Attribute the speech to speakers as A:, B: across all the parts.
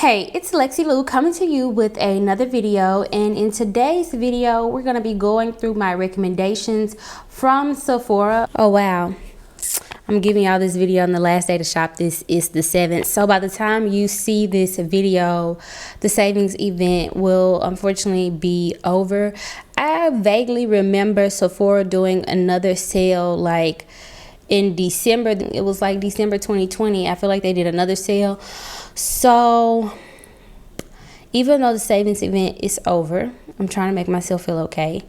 A: Hey, it's Lexi Lou coming to you with another video, and in today's video we're going to be going through my recommendations from Sephora. Oh wow, I'm giving y'all this video on the last day to shop. This is the 7th, so by the time you see this video the savings event will unfortunately be over. I vaguely remember Sephora doing another sale like in December. It was like December 2020. I feel like they did another sale. So even though the savings event is over, I'm trying to make myself feel okay.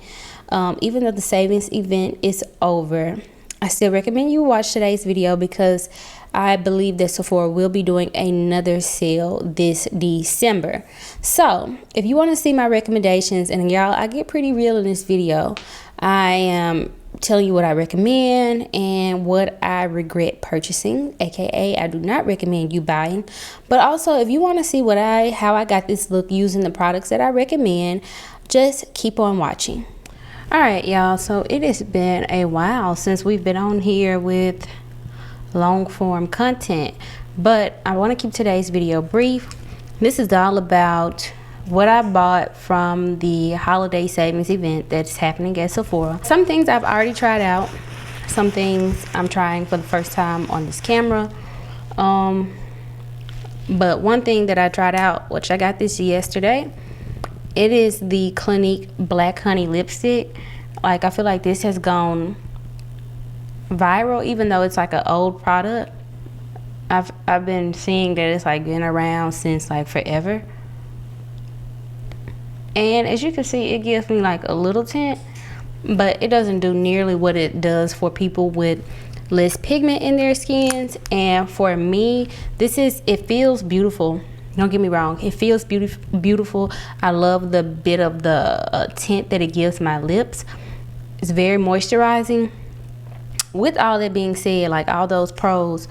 A: Even though the savings event is over, I still recommend you watch today's video because I believe that Sephora will be doing another sale this December. So if you want to see my recommendations, and y'all, I get pretty real in this video. I am telling you what I recommend and what I regret purchasing, aka I do not recommend you buying. But also, if you want to see how I got this look using the products that I recommend, just keep on watching. All right, y'all, so it has been a while since we've been on here with long form content, but I want to keep today's video brief. This is all about what I bought from the holiday savings event that's happening at Sephora. Some things I've already tried out, some things I'm trying for the first time on this camera. But one thing that I tried out, which I got this yesterday, it is the Clinique Black Honey lipstick. Like, I feel like this has gone viral, even though it's like an old product. I've been seeing that it's like been around since like forever. And as you can see, it gives me like a little tint, but it doesn't do nearly what it does for people with less pigment in their skins. And for me, it feels beautiful. Don't get me wrong, it feels beautiful. I love the bit of the tint that it gives my lips. It's very moisturizing. With all that being said, like all those pros,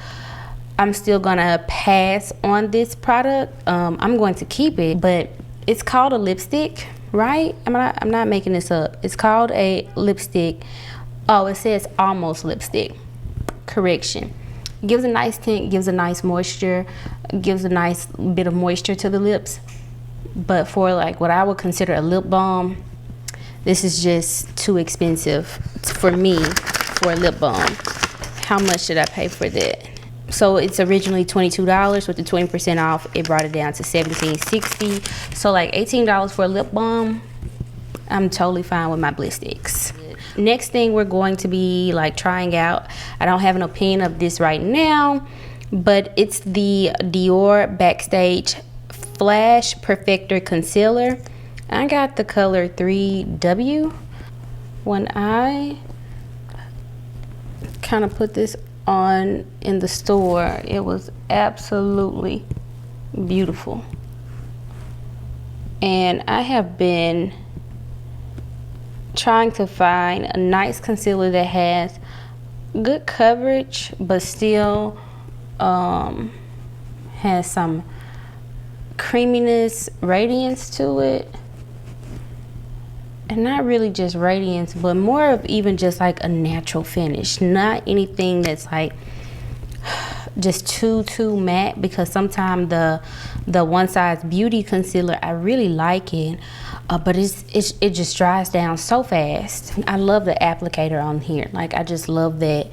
A: I'm still gonna pass on this product. I'm going to keep it, but it's called a lipstick, right? I'm not making this up. It's called a lipstick. Oh, it says almost lipstick. Correction. It gives a nice tint, gives a nice moisture, gives a nice bit of moisture to the lips. But for like what I would consider a lip balm, this is just too expensive for me for a lip balm. How much did I pay for that? So it's originally $22. With the 20% off, it brought it down to $17.60. So like $18 for a lip balm. I'm totally fine with my Bliss sticks. Next thing we're going to be like trying out, I don't have an opinion of this right now, but it's the Dior Backstage Flash Perfector Concealer. I got the color 3W. When I kind of put this on in the store, it was absolutely beautiful. And I have been trying to find a nice concealer that has good coverage but still has some creaminess, radiance to it. And not really just radiance, but more of even just like a natural finish. Not anything that's like just too matte, because sometimes the One Size Beauty concealer, I really like it, but it just dries down so fast. I love the applicator on here. Like, I just love that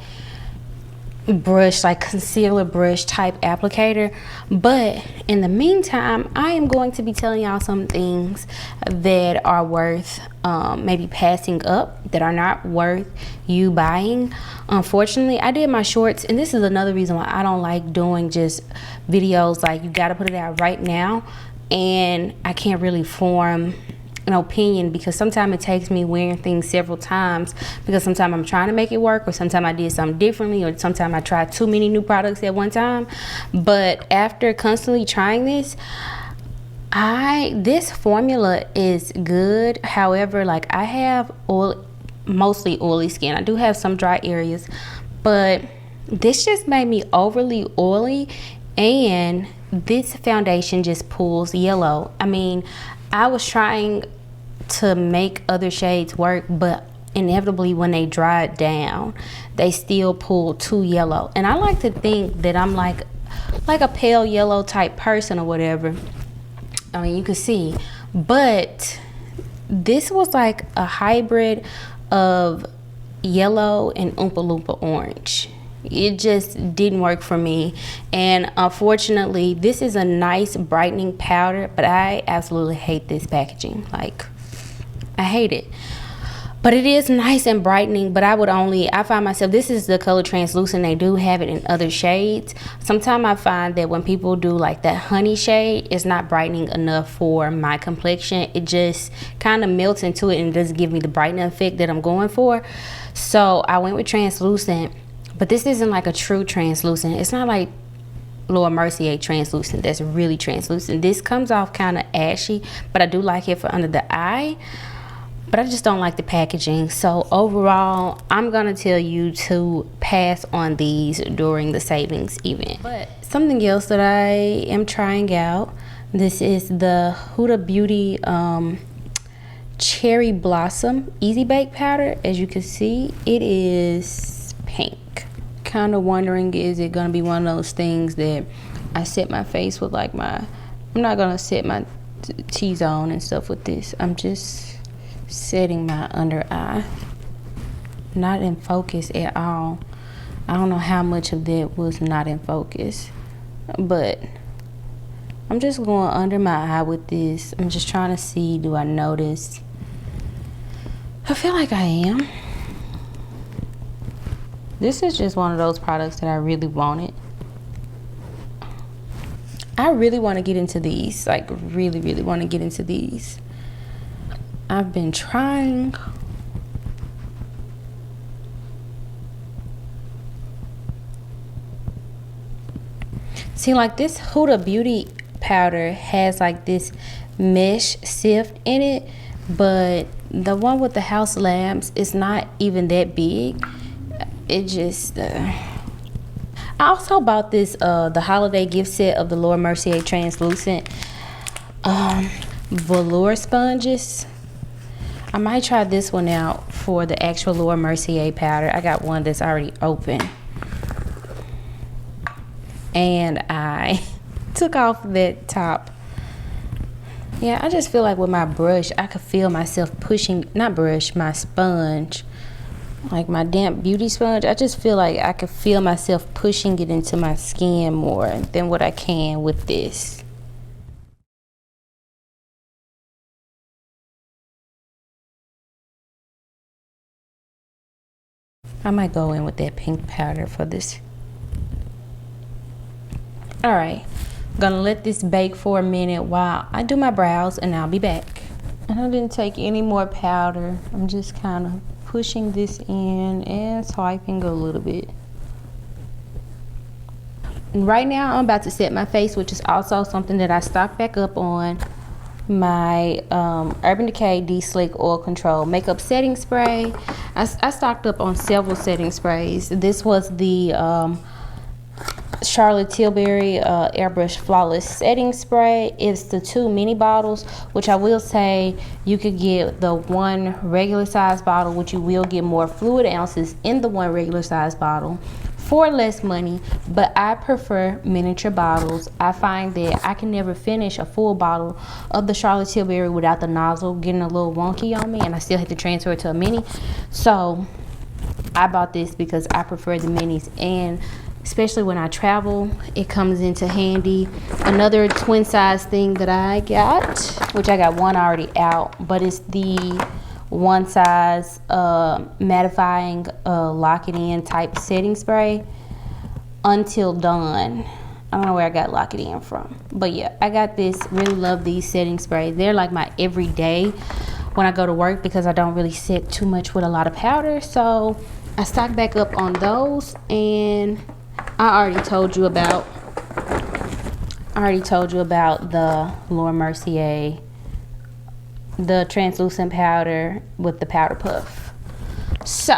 A: brush, like concealer brush type applicator. But in the meantime, I am going to be telling y'all some things that are worth maybe passing up, that are not worth you buying. Unfortunately, I did my shorts, and this is another reason why I don't like doing just videos like you gotta put it out right now, and I can't really form an opinion, because sometimes it takes me wearing things several times, because sometimes I'm trying to make it work, or sometimes I did something differently, or sometimes I tried too many new products at one time. But after constantly trying this formula is good. However, like, I have mostly oily skin. I do have some dry areas, but this just made me overly oily, and this foundation just pulls yellow. I mean, I was trying to make other shades work, but inevitably when they dried down, they still pull too yellow. And I like to think that I'm like a pale yellow type person or whatever. I mean, you could see, but this was like a hybrid of yellow and Oompa Loompa orange. It just didn't work for me, and unfortunately this is a nice brightening powder, but I absolutely hate this packaging. Like, I hate it. But it is nice and brightening, but I find myself, this is the color translucent. They do have it in other shades. Sometimes I find that when people do like that honey shade, it's not brightening enough for my complexion. It just kind of melts into it and doesn't give me the brightening effect that I'm going for. So I went with translucent, but this isn't like a true translucent. It's not like Laura Mercier translucent that's really translucent. This comes off kind of ashy, but I do like it for under the eye. But I just don't like the packaging. So overall, I'm gonna tell you to pass on these during the savings event. But something else that I am trying out, this is the Huda Beauty Cherry Blossom Easy Bake Powder. As you can see, it is pink. Kind of wondering, is it gonna be one of those things that I set my face with, like I'm not gonna set my T-zone and stuff with this. I'm just setting my under eye. Not in focus at all. I don't know how much of that was not in focus, but I'm just going under my eye with this. I'm just trying to see, do I notice? I feel like I am. This is just one of those products that I really wanted. I really want to get into these, like really want to get into these. I've been trying. See, like this Huda Beauty powder has like this mesh sift in it, but the one with the house lamps is not even that big. It just I also bought this the holiday gift set of the Laura Mercier translucent velour sponges. I might try this one out for the actual Laura Mercier powder. I got one that's already open. And I took off that top. Yeah, I just feel like with my brush, I could feel myself pushing, not brush, my sponge. Like my damp beauty sponge. I just feel like I could feel myself pushing it into my skin more than what I can with this. I might go in with that pink powder for this. All right, gonna let this bake for a minute while I do my brows, and I'll be back. And I didn't take any more powder. I'm just kind of pushing this in and swiping a little bit. And right now I'm about to set my face, which is also something that I stocked back up on. My Urban Decay De-Slick Oil Control Makeup Setting Spray. I stocked up on several setting sprays. This was the Charlotte Tilbury Airbrush Flawless Setting Spray. It's the 2 mini bottles, which I will say you could get the 1 regular size bottle, which you will get more fluid ounces in the 1 regular size bottle for less money, but I prefer miniature bottles. I find that I can never finish a full bottle of the Charlotte Tilbury without the nozzle getting a little wonky on me, and I still have to transfer it to a mini. So I bought this because I prefer the minis, and especially when I travel, it comes into handy. Another twin size thing that I got, which I got one already out, but it's the 1 size mattifying lock it in type setting spray, Until Dawn. I don't know where I got lock it in from, but yeah, I got this. Really love these setting sprays. They're like my everyday when I go to work, because I don't really set too much with a lot of powder. So I stocked back up on those, and I already told you about the Laura Mercier, the translucent powder with the powder puff. So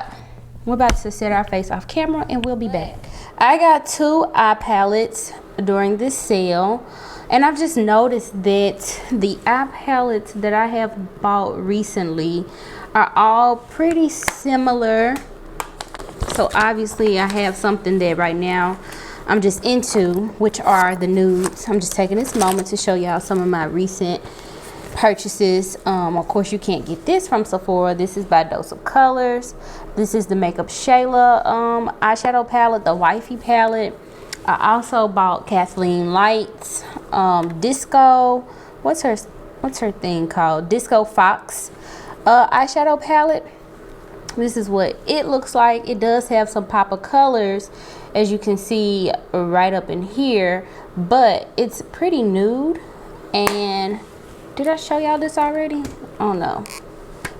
A: we're about to set our face off camera, and we'll be back. I got 2 eye palettes during this sale, and I've just noticed that the eye palettes that I have bought recently are all pretty similar. So obviously I have something that right now I'm just into, which are the nudes. I'm just taking this moment to show y'all some of my recent purchases. Of course, you can't get this from Sephora. This is by Dose of Colors. This is the Makeup Shayla eyeshadow palette, the wifey palette. I also bought Kathleen Light's Disco. What's her thing called? Disco Fox eyeshadow palette. This is what it looks like. It does have some pop of colors, as you can see right up in here, but it's pretty nude. And did I show y'all this already? Oh no.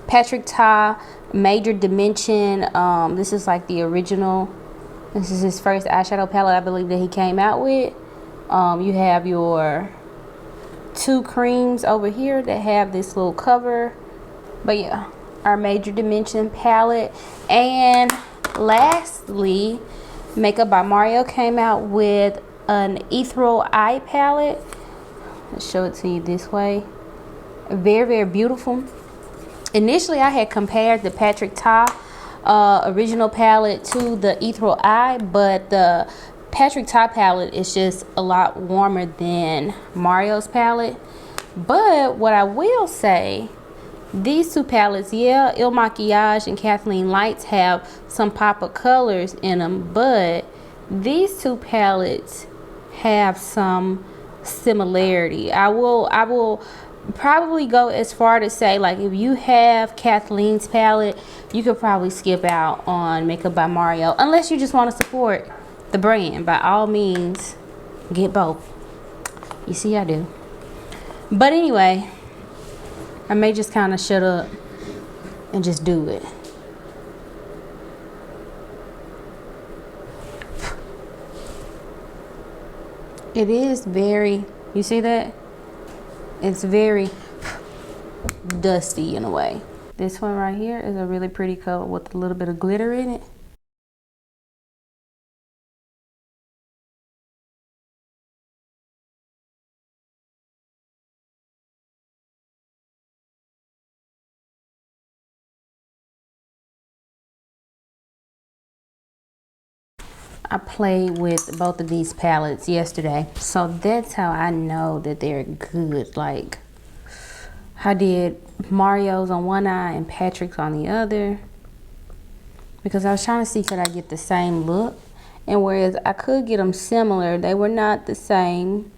A: Patrick Ta Major Dimension. This is like the original. This is his first eyeshadow palette, I believe, that he came out with. You have your two creams over here that have this little cover. But yeah, our Major Dimension palette. And lastly, Makeup by Mario came out with an ethereal eye palette. Let's show it to you this way. Very, very beautiful. Initially, I had compared the Patrick Ta original palette to the ethereal eye, but the Patrick Ta palette is just a lot warmer than Mario's palette. But what I will say, these two palettes, yeah, Il Makiage and Kathleen Lights have some pop of colors in them, but these two palettes have some similarity. I will probably go as far to say, like, if you have Kathleen's palette, you could probably skip out on Makeup by Mario, unless you just want to support the brand. By all means, get both. You see, I do. But anyway, I may just kind of shut up and just do it. It is very, you see that? It's very dusty in a way. This one right here is a really pretty color with a little bit of glitter in it. I played with both of these palettes yesterday, so that's how I know that they're good. Like, I did Mario's on one eye and Patrick's on the other, because I was trying to see could I get the same look, and whereas I could get them similar, they were not the same.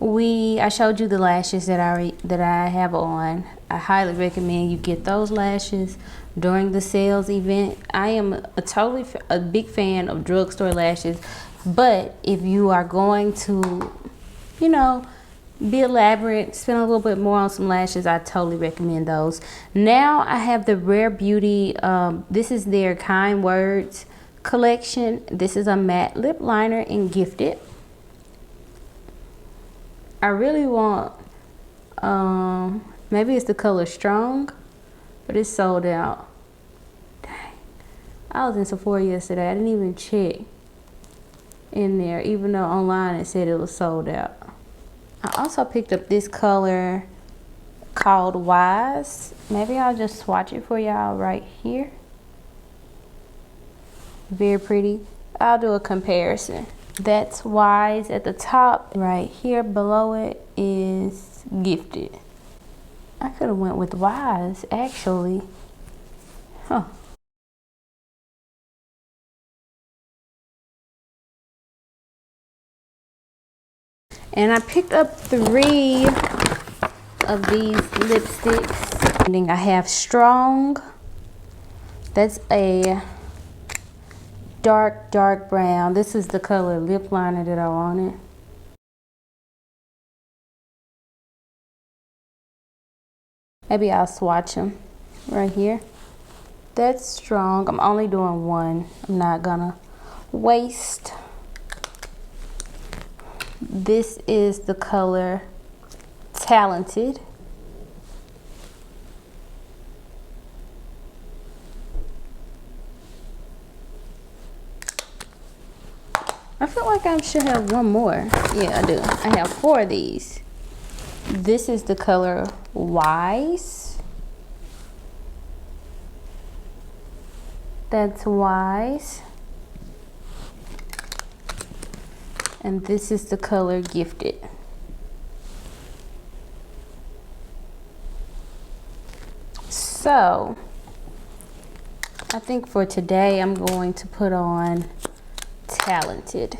A: I showed you the lashes that I have on. I highly recommend you get those lashes during the sales event. I am a big fan of drugstore lashes, but if you are going to, you know, be elaborate, spend a little bit more on some lashes, I totally recommend those. Now I have the Rare Beauty, this is their Kind Words collection. This is a matte lip liner in Gifted. I really want, maybe it's the color Strong, but it's sold out. Dang. I was in Sephora yesterday. I didn't even check in there, even though online it said it was sold out. I also picked up this color called Wise. Maybe I'll just swatch it for y'all right here. Very pretty. I'll do a comparison. That's Wise at the top. Right here below it is Gifted. I could have went with Wise actually. Huh. And I picked up 3 of these lipsticks. And then I have Strong. That's a dark brown. This is the color lip liner that I wanted. Maybe I'll swatch them right here. That's Strong. I'm only doing 1. I'm not gonna waste. This is the color Talented. I feel like I should have 1 more. Yeah, I do. I have 4 of these. This is the color Wise. That's Wise. And this is the color Gifted. So, I think for today I'm going to put on Talented.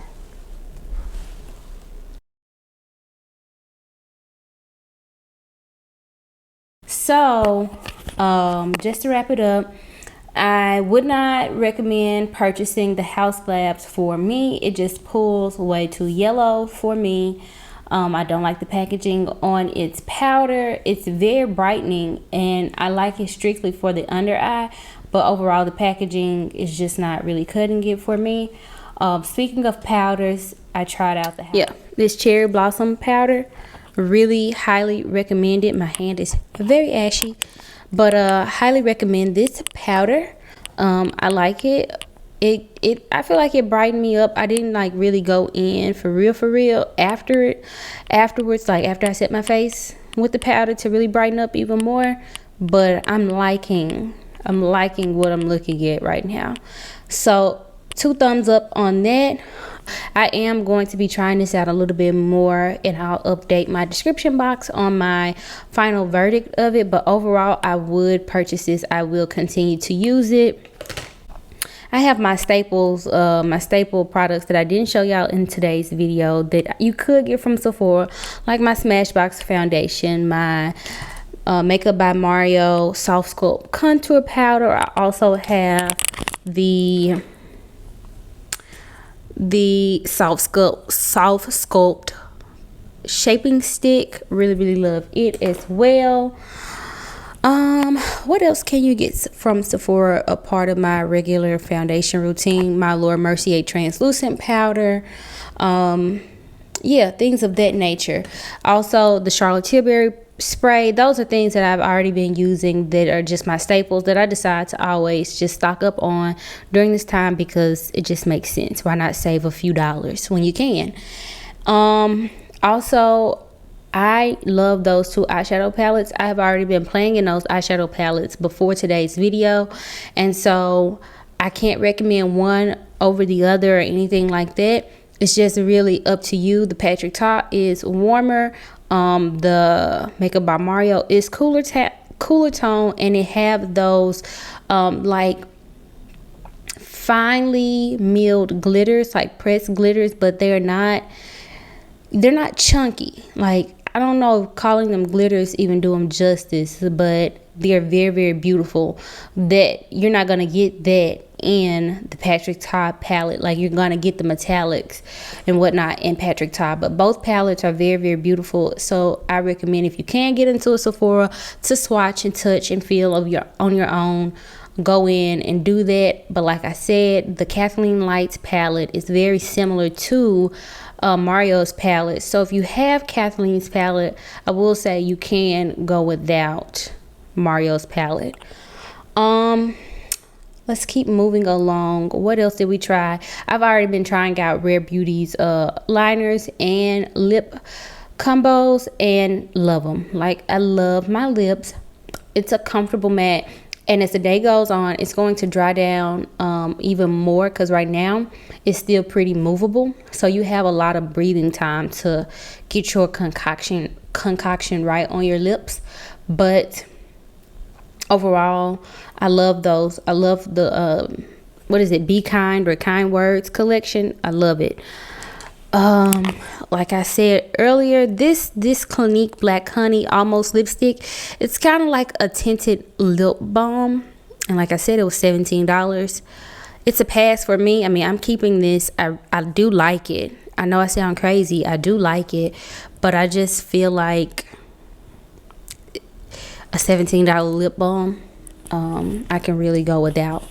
A: So, just to wrap it up, I would not recommend purchasing the House Labs for me. It just pulls way too yellow for me. I don't like the packaging on its powder. It's very brightening and I like it strictly for the under eye, but overall the packaging is just not really cutting it for me. Speaking of powders, I tried out this Cherry Blossom powder. Really highly recommend it. My hand is very ashy, but highly recommend this powder. I like it. I feel like it brightened me up. I didn't like really go in for real afterwards, like after I set my face with the powder to really brighten up even more. But I'm liking what I'm looking at right now. So 2 thumbs up on that. I am going to be trying this out a little bit more and I'll update my description box on my final verdict of it, but overall I would purchase this. I will continue to use it. I have my staples, my staple products that I didn't show y'all in today's video that you could get from Sephora, like my Smashbox foundation, my Makeup by Mario Soft Sculpt Contour Powder. I also have the Soft Sculpt Shaping Stick. Really love it as well. What else can you get from Sephora? A part of my regular foundation routine, my Laura Mercier translucent powder. Yeah, things of that nature. Also the Charlotte Tilbury spray. Those are things that I've already been using that are just my staples that I decide to always just stock up on during this time because it just makes sense. Why not save a few dollars when you can? Also, I love those 2 eyeshadow palettes. I have already been playing in those eyeshadow palettes before today's video, and so I can't recommend one over the other or anything like that. It's just really up to you. The Patrick Ta is warmer. The Makeup by Mario is cooler tone, and it have those like finely milled glitters, like pressed glitters, but they're not chunky. Like, I don't know if calling them glitters even do them justice, but they're very beautiful. That you're not gonna get that in the Patrick Ta palette. Like, you're gonna get the metallics and whatnot in Patrick Ta, but both palettes are very beautiful. So I recommend, if you can get into a Sephora, to swatch and touch and feel on your own, go in and do that. But like I said, the Kathleen Lights palette is very similar to Mario's palette. So if you have Kathleen's palette, I will say you can go without Mario's palette. Let's keep moving along. What else did we try? I've already been trying out Rare Beauty's liners and lip combos and love them. Like, I love my lips. It's a comfortable matte. And as the day goes on, it's going to dry down even more, because right now it's still pretty movable. So you have a lot of breathing time to get your concoction right on your lips. But overall, I love those. I love the what is it, Be Kind or Kind Words collection. I love it. Like I said earlier, this Clinique Black Honey Almost lipstick, it's kind of like a tinted lip balm, and like I said, it was $17. It's a pass for me. I mean, I'm keeping this. I do like it. I know I sound crazy, I do like it, but I just feel like a $17 lip balm, I can really go without.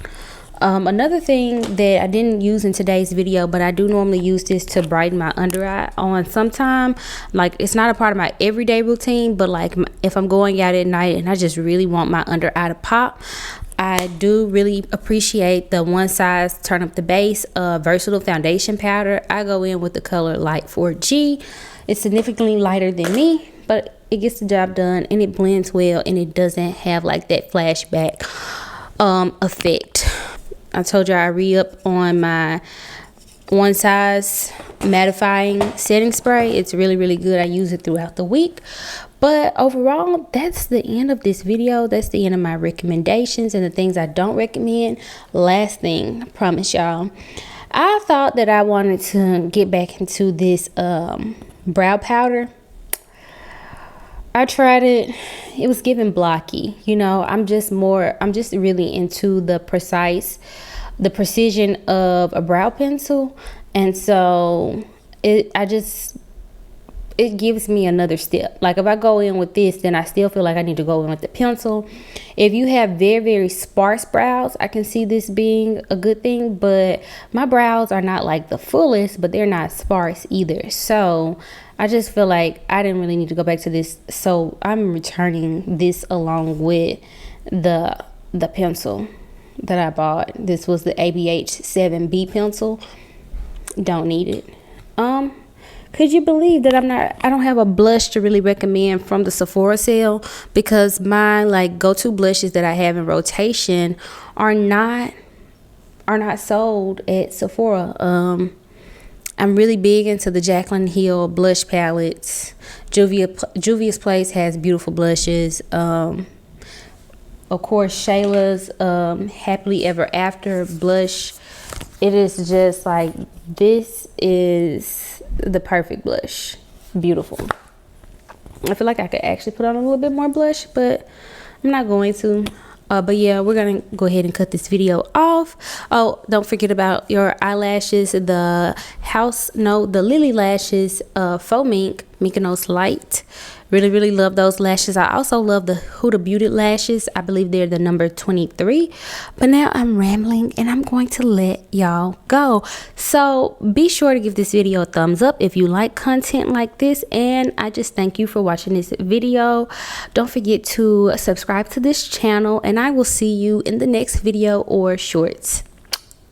A: Another thing that I didn't use in today's video, but I do normally use this to brighten my under eye on sometime. Like, it's not a part of my everyday routine, but like if I'm going out at night and I just really want my under eye to pop, I do really appreciate the One Size Turn Up the Base versatile foundation powder. I go in with the color Light 4G. It's significantly lighter than me, but it gets the job done, and it blends well, and it doesn't have like that flashback effect. I told you I re-up on my One Size mattifying setting spray. It's really good. I use it throughout the week. But overall, that's the end of this video. That's the end of my recommendations and the things I don't recommend. Last thing, I promise y'all, I thought that I wanted to get back into this brow powder. I tried it. It was giving blocky. You know, I'm just really into the precision of a brow pencil, and so it gives me another step. Like if I go in with this, then I still feel like I need to go in with the pencil. If you have very sparse brows, I can see this being a good thing, but my brows are not like the fullest, but they're not sparse either. So I just feel like I didn't really need to go back to this, so I'm returning this along with the pencil that I bought. This was the ABH 7B pencil. Don't need it. Could you believe that I don't have a blush to really recommend from the Sephora sale, because my like go-to blushes that I have in rotation are not sold at Sephora. I'm really big into the Jaclyn Hill blush palettes. Juvia's Place has beautiful blushes. Of course, Shayla's Happily Ever After blush. It is just like, this is the perfect blush. Beautiful. I feel like I could actually put on a little bit more blush, but I'm not going to. But yeah, we're gonna go ahead and cut this video off. Oh, don't forget about your eyelashes. The Lily Lashes faux mink Mykonos Light. Really love those lashes. I also love the Huda Beauty lashes. I believe they're the number 23. But now I'm rambling and I'm going to let y'all go. So be sure to give this video a thumbs up if you like content like this. And I just thank you for watching this video. Don't forget to subscribe to this channel, and I will see you in the next video or shorts.